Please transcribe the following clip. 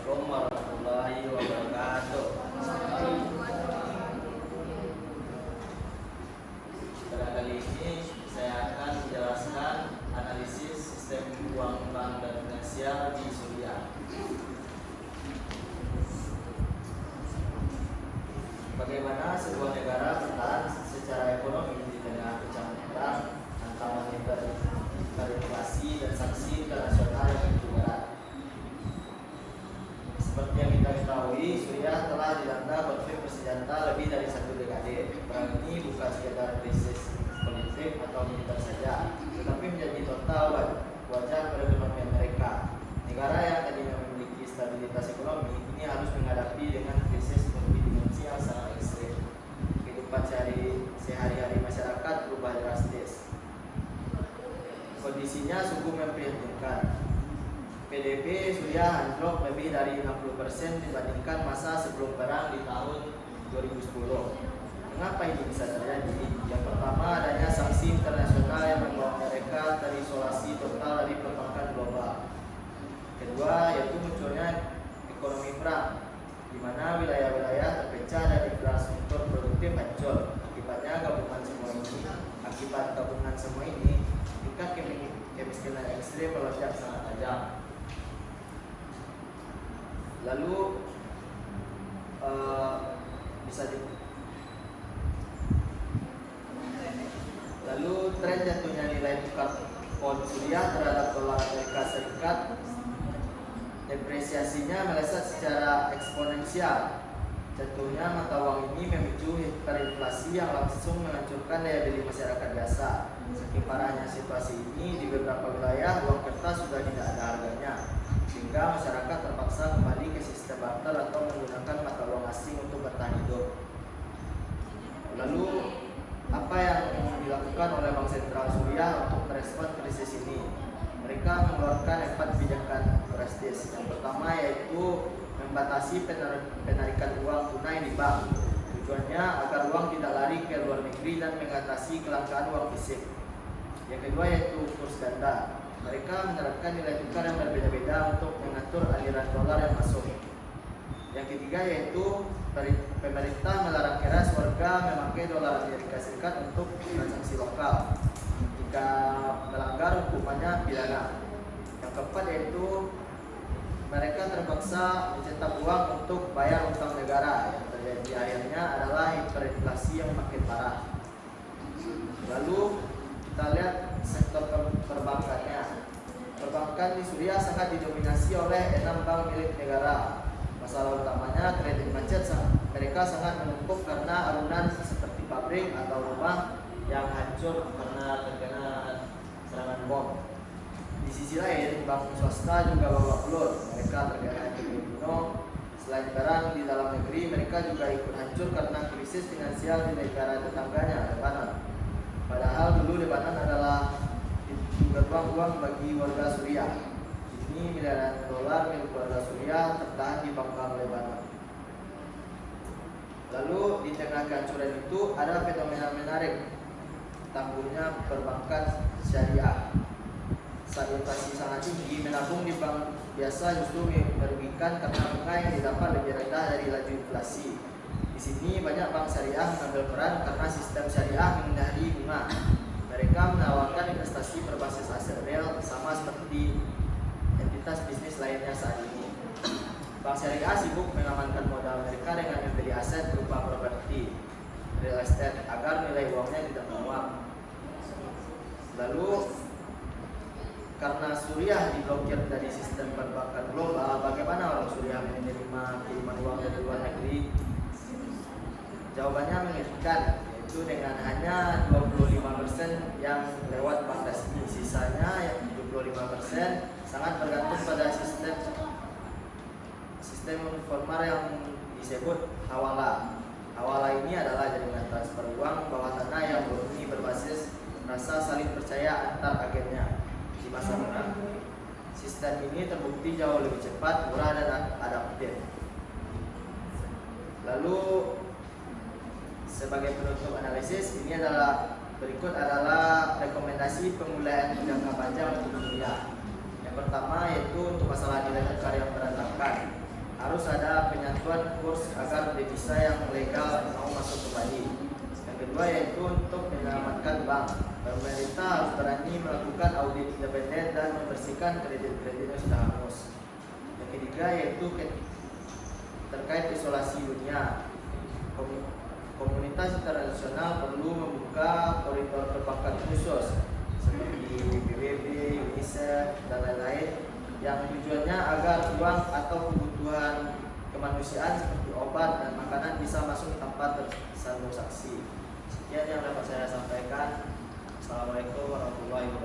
Assalamualaikum warahmatullahi wabarakatuh. Pada kali ini saya akan menjelaskan analisis sistem uang bank dan finansial di Suriah. Bagaimana sebuah negara bertahan secara ekonomi di tengah kecaman perang, ancaman hiperinflasi dan sanksi internasional yang begitu berat. Seperti yang kita ketahui, Suriah telah dilanda konflik bersenjata lebih dari 1 dekade. Perang ini bukan sekedar krisis politik atau militer saja, tetapi menjadi total wajah perekonomian mereka. Negara yang tadinya memiliki stabilitas ekonomi ini harus menghadapi dengan krisis multidimensi yang sangat ekstrim. Kehidupan sehari-hari masyarakat berubah drastis. Kondisinya sungguh memprihatinkan. PDB Suriah anjlok lebih dari 60% dibandingkan masa sebelum perang di tahun 2010. Mengapa ini bisa terjadi? Yang pertama, adanya sanksi internasional yang membawa mereka terisolasi total dari perbankan global. Kedua, yaitu munculnya ekonomi perang, di mana wilayah-wilayah terpecah dan infrastruktur produktif hancur. Akibat gabungan semua ini, tingkat kemiskinan ekstrim melonjak sangat tajam. Lalu tren jatuhnya nilai tukar pound Suriah terhadap dolar Amerika Serikat, depresiasinya melesat secara eksponensial. Jatuhnya mata uang ini memicu hiperinflasi yang langsung menghancurkan daya beli masyarakat biasa. Saking parahnya situasi ini, di beberapa wilayah uang kertas sudah tidak ada harganya, sehingga masyarakat terpaksa kembali ke sistem barter atau menggunakan mata uang asing untuk bertahan hidup. Lalu, apa yang dilakukan oleh Bank Sentral Suriah untuk merespon krisis ini? Mereka mengeluarkan 4 kebijakan drastis. Yang pertama yaitu membatasi penarikan uang tunai di bank. Tujuannya agar uang tidak lari ke luar negeri dan mengatasi kelangkaan uang fisik. Yang kedua yaitu kurs ganda. Mereka menerapkan nilai tukar yang berbeda-beda untuk mengatur aliran dolar yang masuk. Yang ketiga yaitu pemerintah melarang keras warga memakai dolar Amerika Serikat untuk transaksi lokal. Jika melanggar, hukumannya pidana. Yang keempat yaitu mereka terpaksa mencetak uang untuk bayar utang negara. Yang terjadi akhirnya adalah hiperinflasi yang makin parah. Lalu kita lihat sektor perbankannya. Perbankan di Suriah sangat didominasi oleh 6 bank milik negara. Masalah utamanya kredit macet. Mereka sangat menumpuk karena alunan seperti pabrik atau rumah yang hancur karena terkena serangan bom. Di sisi lain, bank swasta juga babak belur. Mereka terkena bunuh. Selain barang di dalam negeri, mereka juga ikut hancur karena krisis finansial di negara tetangganya, Lebanon. Padahal dulu Lebanon adalah gerbang uang bagi warga Suriah. Ini miliaran dolar milik warga Suriah tertahan di bank-bank Lebanon. Lalu di tengah kehancuran itu ada fenomena menarik, tumbuhnya perbankan syariah. Saat inflasi sangat tinggi, menabung di bank biasa justru merugikan karena bunga yang didapat lebih rendah dari laju inflasi. Di sini banyak bank syariah mengambil peran karena sistem syariah menghindari bunga. Mereka menawarkan investasi berbasis aset real sama seperti entitas bisnis lainnya saat ini. Bank syariah sibuk mengamankan modal mereka dengan membeli aset berupa properti, real estate agar nilai uangnya tidak menguap. Lalu karena Suriah diblokir dari sistem perbankan global, bagaimana orang Suriah menerima kiriman uang dari luar negeri? Jawabannya mengejutkan, yaitu dengan hanya 25% yang lewat bank resmi. Sisanya yang 75% sangat bergantung pada sistem informal yang disebut hawala. Hawala ini adalah jaringan transfer uang bawah tanah yang murni berbasis rasa saling percaya antar agennya. Di masa perang, sistem ini terbukti jauh lebih cepat, murah dan adaptif. Lalu sebagai penutup analisis, berikut adalah rekomendasi penggunaan jangka panjang untuk Suriah. Yang pertama yaitu untuk masalah nilai tukar yang berantakan. bantuan kurs agar devisa yang legal mau masuk kembali. Yang kedua yaitu untuk menyelamatkan bank. Pemerintah harus berani melakukan audit independen dan membersihkan kredit-kredit yang sudah hangus. Yang ketiga yaitu terkait isolasi dunia. Komunitas internasional perlu membuka koridor perbankan khusus seperti PBB, UNICEF, dan lain-lain yang tujuannya agar uang atau kebutuhan kemanusiaan seperti obat dan makanan bisa masuk tanpa tersandarkan. Sekian yang dapat saya sampaikan. Assalamualaikum warahmatullahi wabarakatuh.